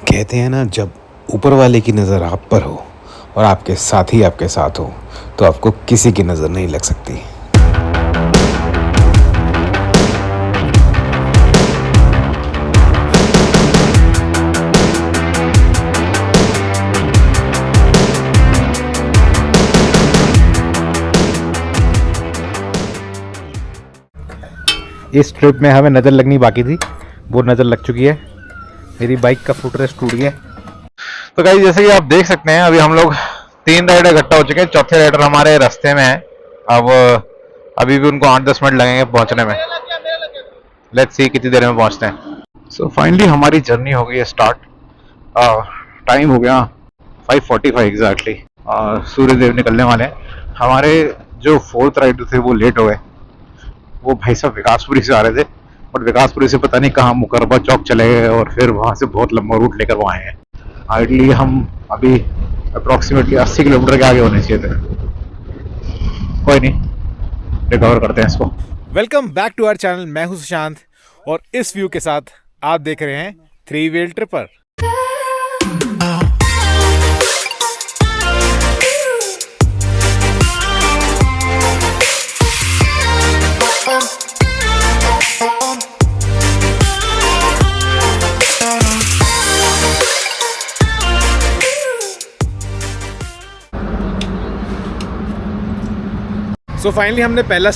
कहते हैं ना, जब ऊपर वाले की नज़र आप पर हो और आपके साथी आपके साथ हो तो आपको किसी की नज़र नहीं लग सकती। इस ट्रिप में हमें नज़र लगनी बाकी थी, वो नज़र लग चुकी है। मेरी बाइक का फुटरेस्ट टूट गया। तो गाइस, जैसे कि आप देख सकते हैं, अभी हम लोग 3 राइडर इकट्ठा हो चुके हैं। चौथे राइडर हमारे रास्ते में है। अब अभी भी उनको 8-10 मिनट लगेंगे पहुंचने में। लेट्स सी कितनी देर में पहुंचते हैं। सो फाइनली हमारी जर्नी हो गई है स्टार्ट। टाइम हो गया 5:45 एग्जैक्टली। सूर्य देव निकलने वाले हैं। हमारे जो फोर्थ राइडर थे वो लेट हो गए। वो भाई साहब विकासपुरी से आ रहे थे, बट विकासपुरी से पता नहीं कहाँ मुकरबा चौक चले गए और फिर वहां से बहुत लंबा रूट लेकर वो आए हैं। आइडली हम अभी अप्रोक्सीमेटली 80 किलोमीटर के आगे होने चाहिए थे। कोई नहीं, रिकवर करते हैं इसको। Welcome back to our channel. मैं हूं सुशांत और इस व्यू के साथ आप देख रहे हैं 3 व्हील ट्रिपर। सो फाइनली हमने पहला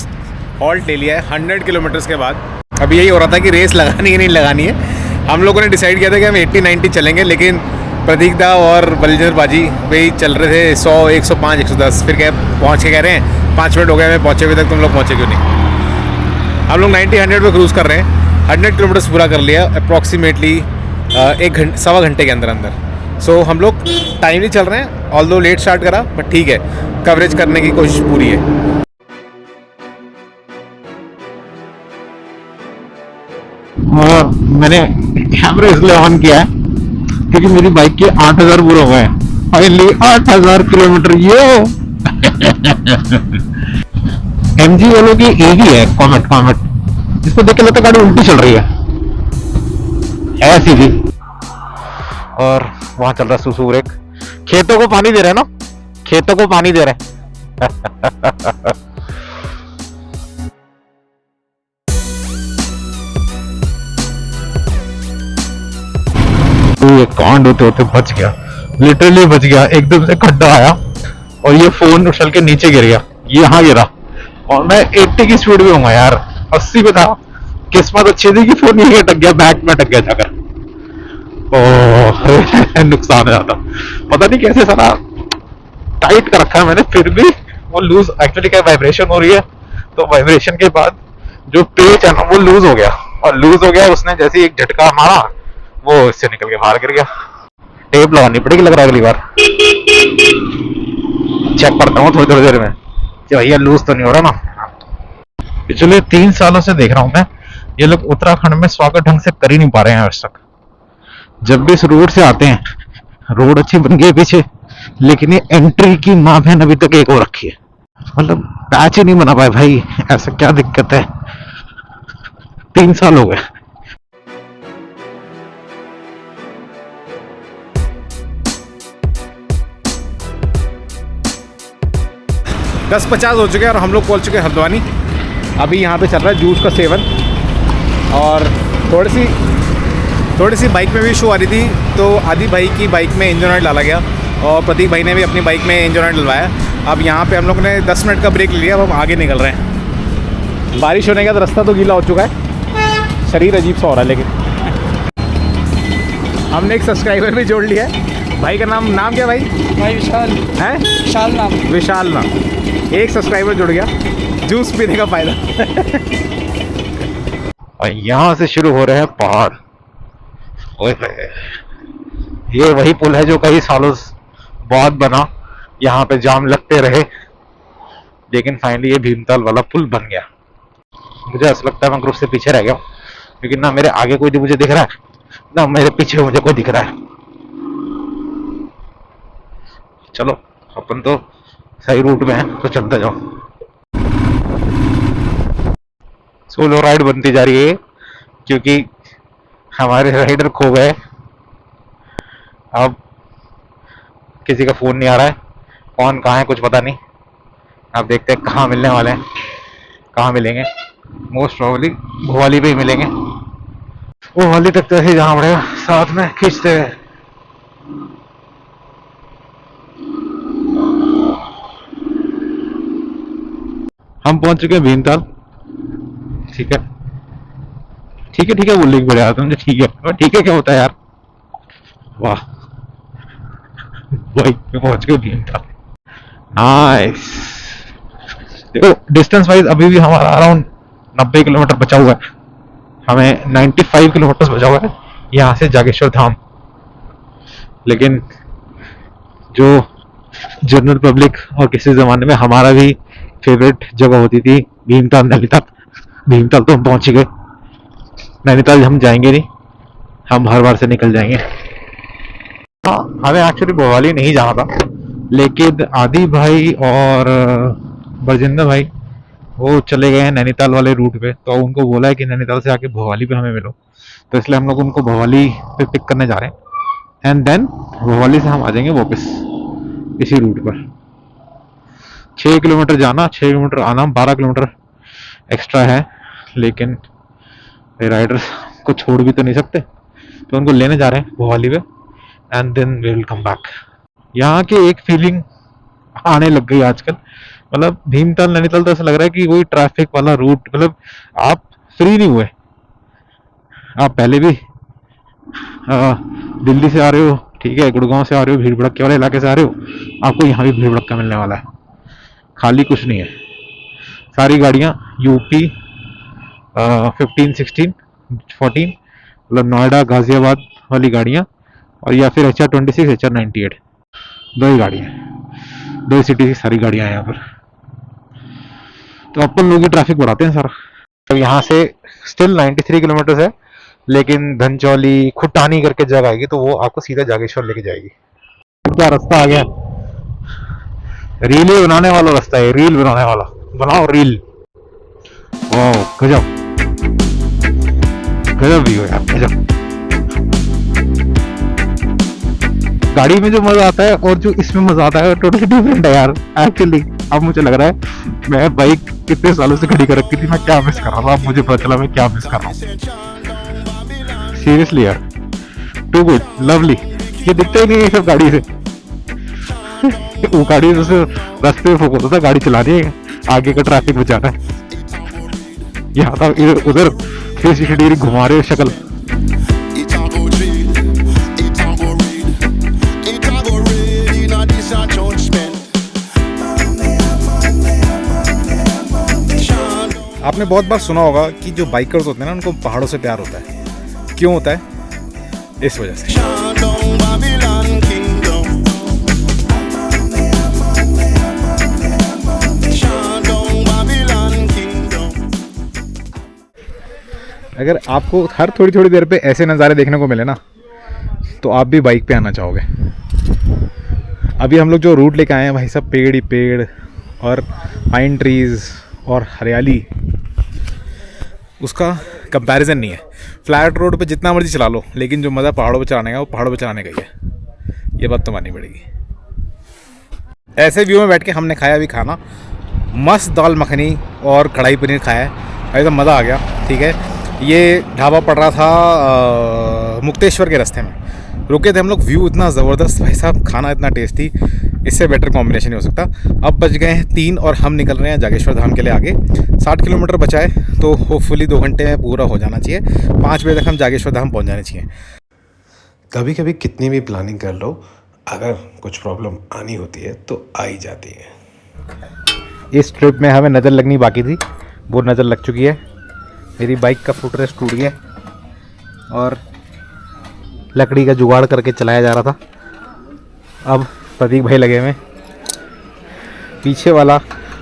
हॉल्ट ले लिया है 100 किलोमीटर्स के बाद। अभी यही हो रहा था कि रेस लगानी है नहीं लगानी है। हम लोगों ने डिसाइड किया था कि हम 80-90 चलेंगे, लेकिन प्रतीक दा और बलजिंदर बाजी वही चल रहे थे 100, 105, 110। फिर पहुँच के कह रहे हैं 5 मिनट हो गए हमें पहुँचे, अभी तक तुम लोग पहुँचे क्यों नहीं। हम लोग 90-100 पे क्रूज़ कर रहे हैं। 100 किलोमीटर्स पूरा कर लिया अप्रॉक्सीमेटली 1 घंटे के अंदर अंदर। सो हम लोग टाइमली चल रहे हैं, ऑल्दो लेट स्टार्ट करा, बट ठीक है, कवरेज करने की कोशिश पूरी है। और मैंने कैमरा इसलिए ऑन किया है क्योंकि मेरी बाइक के 8000 पूरे हो गए। Finally 8000 kilometre. ये एमजी वालों की एक ही है, कॉमेट। इसको देख के लगता है गाड़ी उल्टी चल रही है ऐसी भी। और वहां चल रहा सुसु ब्रेक। खेतों को पानी दे रहे हैं ना, खेतों को पानी दे रहे हैं। ये कांड होते होते बच गया, लिटरली बच गया। एकदम से खड्डा आया और ये फोन उछल के नीचे गिर गया, यहाँ गिरा। और मैं 80 की स्पीड में हूँ यार, 80 पे था। किस्मत अच्छी थी कि फोन यही अटक गया, बैक में अटक गया जाकर। ओह नुकसान हो जाता। पता नहीं कैसे सारा टाइट कर रखा है मैंने, फिर भी वो लूज। एक्चुअली क्या वाइब्रेशन हो रही है, तो वाइब्रेशन के बाद जो पेच है ना वो लूज हो गया। और लूज हो गया, उसने जैसे एक झटका मारा, वो इससे निकल के बाहर गिर गया। टेप लगानी पड़ेगी लग रहा है अगली बार। चेक करता हूँ थोड़ी देर में कि भैया लूज तो नहीं हो रहा ना। पिछले 3 सालों से देख रहा हूँ मैं, ये लोग उत्तराखंड में स्वागत ढंग से कर ही नहीं पा रहे हैं आज तक। जब भी इस रोड से आते हैं, रोड अच्छी बन गई है पीछे, लेकिन ये एंट्री की माँ बहन अभी तक एक हो रखी है। मतलब पैच ही नहीं बना पाए भाई, ऐसा क्या दिक्कत है। 3 साल हो गए। 10:50 हो चुके हैं और हम लोग पहुंच चुके हैं हल्द्वानी। अभी यहाँ पे चल रहा है जूस का सेवन। और थोड़ी सी बाइक में भी इशू आ रही थी, तो आदि भाई की बाइक में इंजन ऑयल डाला गया और प्रतीक भाई ने भी अपनी बाइक में इंजन ऑयल डलवाया। अब यहाँ पे हम लोग ने 10 मिनट का ब्रेक लिया, अब हम आगे निकल रहे हैं। बारिश होने के बाद रास्ता तो गीला हो चुका है, शरीर अजीब सा हो रहा है। लेकिन हमने एक सब्सक्राइबर भी जोड़ लिया है। भाई का नाम क्या भाई? विशाल है, विशाल नाम। एक सब्सक्राइबर जुड़ गया, जूस पीने का फायदा। और यहाँ से शुरू हो रहे हैं पहाड़। ये वही पुल है जो कई सालों बाद बना, यहाँ पे जाम लगते रहे, लेकिन फाइनली ये भीमताल वाला पुल बन गया। मुझे ऐसा लगता है मैं ग्रुप से पीछे रह गया, क्योंकि ना मेरे आगे कोई मुझे दिख रहा है, ना मेरे पीछे मुझे कोई दिख रहा है। चलो अपन तो सही रूट में है, तो चलते जाओ। सोलो राइड बनती जा रही है क्योंकि हमारे राइडर खो गए। अब किसी का फ़ोन नहीं आ रहा है, कौन कहाँ है कुछ पता नहीं। अब देखते हैं कहाँ मिलने वाले हैं, कहाँ मिलेंगे। मोस्ट प्रॉब्ली भोपाली पे ही मिलेंगे। भोपाली तक तो ऐसे जाना पड़ेगा साथ में खींचते हुए। हम पहुंच चुके हैं भीमताल। ठीक है ठीक है ठीक है बोलने की पड़ेगा तुमसे। ठीक है और ठीक है क्या होता है यार। वाह भाई मैं पहुंच गया भीमताल। नाइस। देखो डिस्टेंस वाइज अभी भी हमारा अराउंड 90 किलोमीटर बचा हुआ है। हमें 95 किलोमीटर बचा हुआ है यहाँ से जागेश्वर धाम। लेकिन जो जनरल पब्लिक और किसी जमाने में हमारा भी फेवरेट जगह होती थी भीमताल नैनीताल, भीमताल तो हम पहुंच ही गए। नैनीताल हम जाएंगे नहीं, हम हर बार से निकल जाएंगे। हाँ हमें एक्चुअली भोपाली नहीं जाना था, लेकिन आदि भाई और बरजिंदर भाई वो चले गए हैं नैनीताल वाले रूट पे, तो उनको बोला है कि नैनीताल से आके भोपाली पे हमें मिलो। तो इसलिए हम लोग उनको भोपाली पे पिक करने जा रहे हैं एंड देन भोपाली से हम आ जाएंगे वापस इसी रूट पर। 6 किलोमीटर जाना 6 किलोमीटर आना, 12 किलोमीटर एक्स्ट्रा है। लेकिन राइडर्स को छोड़ भी तो नहीं सकते, तो उनको लेने जा रहे हैं भोपाली पे and then we will come back. यहाँ की एक फीलिंग आने लग गई आजकल, मतलब भीमताल नैनीताल तो ऐसा लग रहा है कि वही ट्रैफिक वाला रूट, मतलब आप फ्री नहीं हुए। आप पहले भी दिल्ली से आ रहे हो, ठीक है, गुड़गांव से आ रहे हो, भीड़ भड़क्के वाले इलाके से आ रहे हो, आपको यहाँ भी भीड़ भड़क्का मिलने वाला है। खाली कुछ नहीं है, सारी गाड़ियाँ यूपी 15, 16, 14 मतलब नोएडा गाजियाबाद वाली गाड़ियाँ, और या फिर HR-26 HR-98, दो ही गाड़ियाँ, दो ही सिटी की सारी गाड़ियाँ हैं यहाँ पर। तो अपन लोग ही ट्रैफिक बढ़ाते हैं सारा। तो यहाँ से स्टिल 93 किलोमीटर है, लेकिन धनचौली खुटानी करके जगह आएगी, तो वो आपको सीधा जागेश्वर लेके जाएगी। क्या रास्ता आ गया, रील बनाने वाला रास्ता है, रील बनाने वाला, बनाओ रील। वाह गजब गजब व्यू है यार, गजब। गाड़ी में जो मजा आता है और जो इसमें मजा आता है टोटली डिफरेंट है यार एक्चुअली। अब मुझे लग रहा है मैं बाइक कितने सालों से खड़ी कर रखी थी, मैं क्या मिस कर रहा था, अब मुझे पता चला मैं क्या मिस कर रहा हूँ। सीरियसली यार, टू गुड, लवली। ये दिखता ही नहीं है सब गाड़ी से। वो गाड़ी से रास्ते में फोकस होता, गाड़ी चलानी है, आगे का ट्रैफिक बचाना है। यहाँ था उधर 360 डिग्री घुमा रहे शक्ल। आपने बहुत बार सुना होगा कि जो बाइकर्स होते हैं ना, उनको पहाड़ों से प्यार होता है। क्यों होता है? इस वजह से। अगर आपको हर थोड़ी थोड़ी देर पे ऐसे नज़ारे देखने को मिले ना, तो आप भी बाइक पे आना चाहोगे। अभी हम लोग जो रूट लेके आए हैं भाई, सब पेड़ ही पेड़ और पाइन ट्रीज़ और हरियाली, उसका कंपैरिजन नहीं है। फ्लैट रोड पे जितना मर्जी चला लो, लेकिन जो मज़ा पहाड़ों पे चलाने का, वो पहाड़ों पे चलाने का ही है। ये बात तो माननी पड़ेगी। ऐसे व्यू में बैठ के हमने खाया अभी खाना, मस्त दाल मखनी और कढ़ाई पनीर खाया है, एकदम मज़ा आ गया। ठीक है, ये ढाबा पड़ रहा था मुक्तेश्वर के रास्ते में, रुके थे हम लोग। व्यू इतना ज़बरदस्त भाई साहब, खाना इतना टेस्टी, इससे बेटर कॉम्बिनेशन नहीं हो सकता। अब बज गए हैं 3 और हम निकल रहे हैं जागेश्वर धाम के लिए आगे। 60 किलोमीटर बचा है, तो होपफुली 2 घंटे में पूरा हो जाना चाहिए। 5 बजे तक हम जागेश्वर धाम पहुंच जाने चाहिए। कभी कभी कितनी भी प्लानिंग कर लो, अगर कुछ प्रॉब्लम आनी होती है तो आ ही जाती है। इस ट्रिप में हमें नज़र लगनी बाकी थी, वो नज़र लग चुकी है। मेरी बाइक का फुट रेस्ट टूट गया और लकड़ी का जुगाड़ करके चलाया जा रहा था। अब प्रतीक भाई लगे हुए पीछे वाला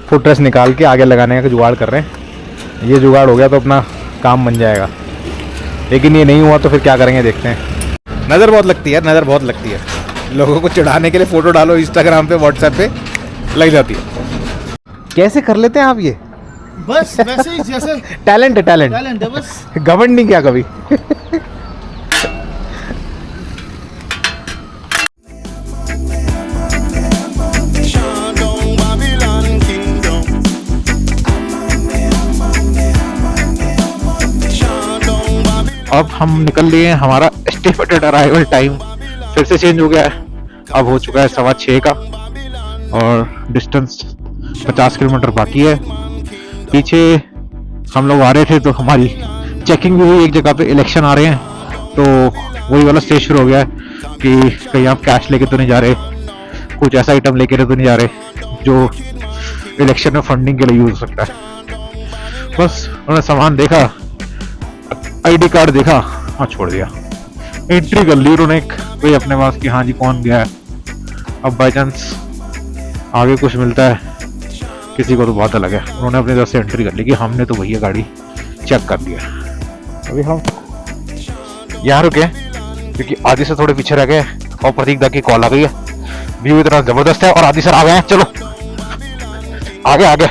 फुट रेस्ट निकाल के आगे लगाने का जुगाड़ कर रहे हैं। ये जुगाड़ हो गया तो अपना काम बन जाएगा, लेकिन ये नहीं हुआ तो फिर क्या करेंगे, देखते हैं। नज़र बहुत लगती है, नज़र बहुत लगती है। लोगों को चिढ़ाने के लिए फ़ोटो डालो इंस्टाग्राम पे, व्हाट्सएप पे, लग जाती है। कैसे कर लेते हैं आप ये? बस वैसे ही जैसे टैलेंट है, टैलेंट टैलेंट है बस। घमंड नहीं किया कभी। अब हम निकल लिए हैं, हमारा एस्टिमेटेड अराइवल टाइम फिर से चेंज हो गया है, अब हो चुका है 6:15 का और डिस्टेंस 50 किलोमीटर बाकी है। पीछे हम लोग आ रहे थे तो हमारी चेकिंग भी हुई एक जगह पे, इलेक्शन आ रहे हैं तो वही वाला स्टेज शुरू हो गया है कि कहीं आप कैश लेके तो नहीं जा रहे, कुछ ऐसा आइटम लेके तो नहीं जा रहे जो इलेक्शन में फंडिंग के लिए यूज हो सकता है। बस उन्होंने सामान देखा, आईडी कार्ड देखा और छोड़ दिया, एंट्री कर ली उन्होंने कोई अपने पास कि हाँ जी कौन गया है। अब बाई चांस आगे कुछ मिलता है किसी को तो बहुत अलग है, उन्होंने अपनी तरफ से एंट्री कर ली कि हमने तो भैया गाड़ी चेक कर लिया। अभी हम यहाँ रुके क्योंकि आदि सर थोड़े पीछे रह गए और प्रतीक दा की कॉल आ गई है, व्यू इतना जबरदस्त है और आदि सर आ गए हैं, चलो आगे आगे।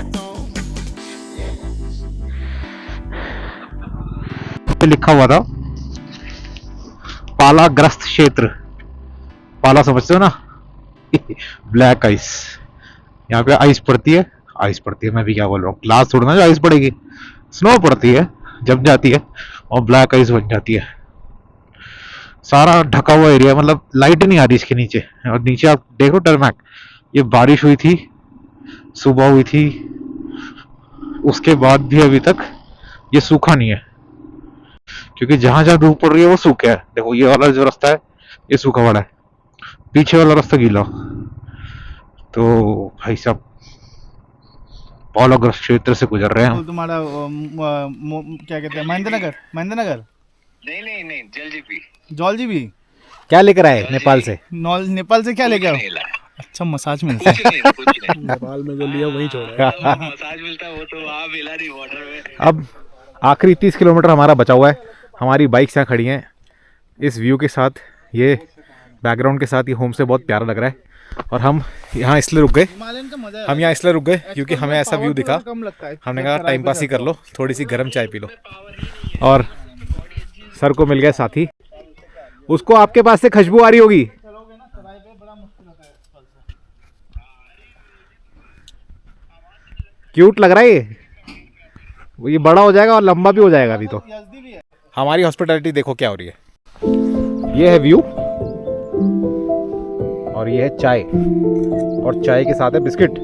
लिखा हुआ था पालाग्रस्त क्षेत्र, पाला समझते हो ना ब्लैक आइस, यहाँ पे आइस पड़ती है, मैं भी क्या बोल रहा हूँ, ग्लास थोड़ा ना जो आइस पड़ेगी, स्नो पड़ती है, जम जाती है और ब्लैक आइस बन जाती है। सारा ढका हुआ एरिया, मतलब लाइट नहीं आ रही इसके नीचे, और नीचे आप देखो टरमैक, ये बारिश हुई थी, सुबह हुई थी, उसके बाद भी अभी तक ये सूखा नहीं है क्योंकि जहां जहां धूप पड़ रही है वो सूखा है। देखो ये वाला जो रास्ता है ये सूखा वाला है, पीछे वाला रास्ता गीला। तो भाई साहब पालाग्रस्त क्षेत्र से गुजर रहे हैं हम। तुम्हारा क्या कहते हैं, महेंद्र नगर नहीं जॉल जी भी क्या लेकर आए नेपाल से? नेपाल से क्या लेके आओ? अच्छा मसाज मिलता है नेपाल में जो लिया वही छोड़ा मसाज मिलता है वो तो वहाँ मिला नहीं बॉर्डर में। अब आखिरी 30 किलोमीटर हमारा बचा हुआ है, हमारी बाइक्स यहाँ खड़ी हैं इस व्यू के साथ, ये बैकग्राउंड के साथ, ये होम से बहुत प्यारा लग रहा है। और हम यहाँ इसलिए रुक गए, क्योंकि हमें ऐसा व्यू दिखा, हमने कहा टाइम पास ही कर लो, थोड़ी सी गर्म चाय पी लो। और सर को मिल गया साथी, उसको आपके पास से खुशबू आ रही होगी। क्यूट लग रहा है ये बड़ा हो जाएगा और लंबा भी हो जाएगा। अभी तो हमारी हॉस्पिटैलिटी देखो क्या हो रही है। ये है व्यू और ये है चाय, और चाय के साथ है बिस्किट,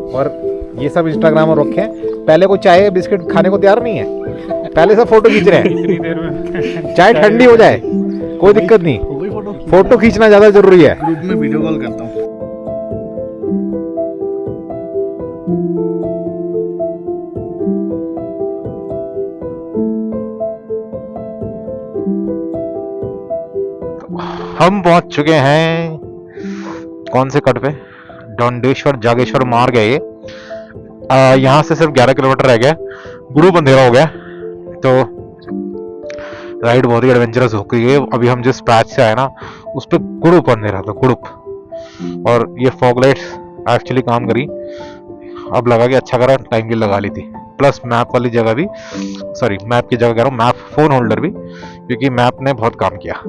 और ये सब इंस्टाग्राम पर रखे हैं। पहले कोई चाय बिस्किट खाने को तैयार नहीं है, पहले सब फोटो खींच रहे हैं। इतनी देर में चाय ठंडी हो जाए कोई दिक्कत नहीं, फोटो खींचना ज्यादा जरूरी है। ग्रुप में वीडियो कॉल करता हूँ। हम पहुंच चुके हैं कौन से कट पे, दंडेश्वर जागेश्वर मार्ग है ये। यहाँ से सिर्फ 11 किलोमीटर रह गया, गुरुप अंधेरा हो गया, तो राइड बहुत ही एडवेंचरस हो गई है। अभी हम जिस पैच से आए ना उस पर गुरुप अंधेरा था, गुरुप, और ये फॉग लाइट्स एक्चुअली काम करी। अब लगा कि अच्छा करा टाइम की लगा ली थी, प्लस मैप वाली जगह भी, सॉरी मैप की जगह कह रहा हूँ, मैप फोन होल्डर भी, क्योंकि मैप ने बहुत काम किया।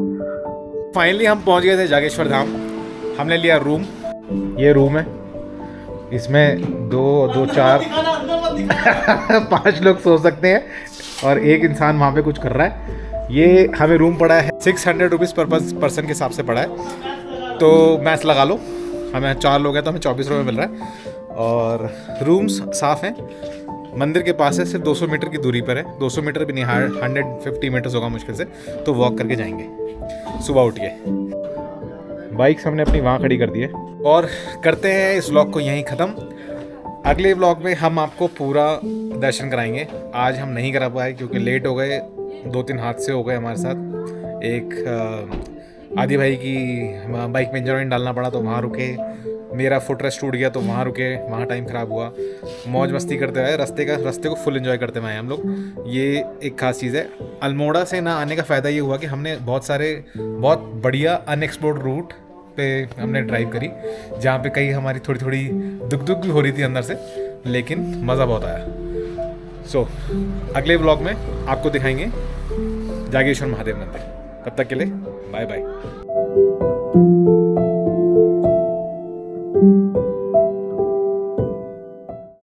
फाइनली हम पहुंच गए थे जागेश्वर धाम। हमने लिया रूम, ये रूम है, इसमें 2 4 5 लोग सो सकते हैं और एक इंसान वहाँ पे कुछ कर रहा है। ये हमें रूम पड़ा है 600 रुपीज़ पर पर्सन के हिसाब से पड़ा है, तो मैथ्स लगा लो, हमें 4 लोग हैं तो हमें 24 रुपये मिल रहा है। और रूम्स साफ़ हैं, मंदिर के पास है, सिर्फ 200 मीटर की दूरी पर है, 200 मीटर भी नहीं, 150 मीटर्स होगा मुश्किल से, तो वॉक करके जाएंगे सुबह उठ के। बाइक्स हमने अपनी वहाँ खड़ी कर दी है और करते हैं इस व्लॉग को यहीं ख़त्म। अगले व्लॉग में हम आपको पूरा दर्शन कराएंगे। आज हम नहीं करा पाए क्योंकि लेट हो गए, 2-3 हादसे हो गए हमारे साथ। एक आदि भाई की बाइक में इंजन डालना पड़ा तो वहाँ रुके, मेरा फुट रेस्ट टूट गया तो वहाँ रुके, वहाँ टाइम ख़राब हुआ। मौज मस्ती करते हुए रास्ते को फुल एंजॉय करते हुए आए हम लोग। ये एक खास चीज़ है। अल्मोड़ा से ना आने का फ़ायदा ये हुआ कि हमने बहुत बढ़िया अनएक्सप्लोर्ड रूट पे हमने ड्राइव करी, जहाँ पे कहीं हमारी थोड़ी दुख भी हो रही थी अंदर से, लेकिन मज़ा बहुत आया। सो अगले व्लॉग में आपको दिखाएंगे जागेश्वर महादेव मंदिर। तब तक के लिए बाय बाय।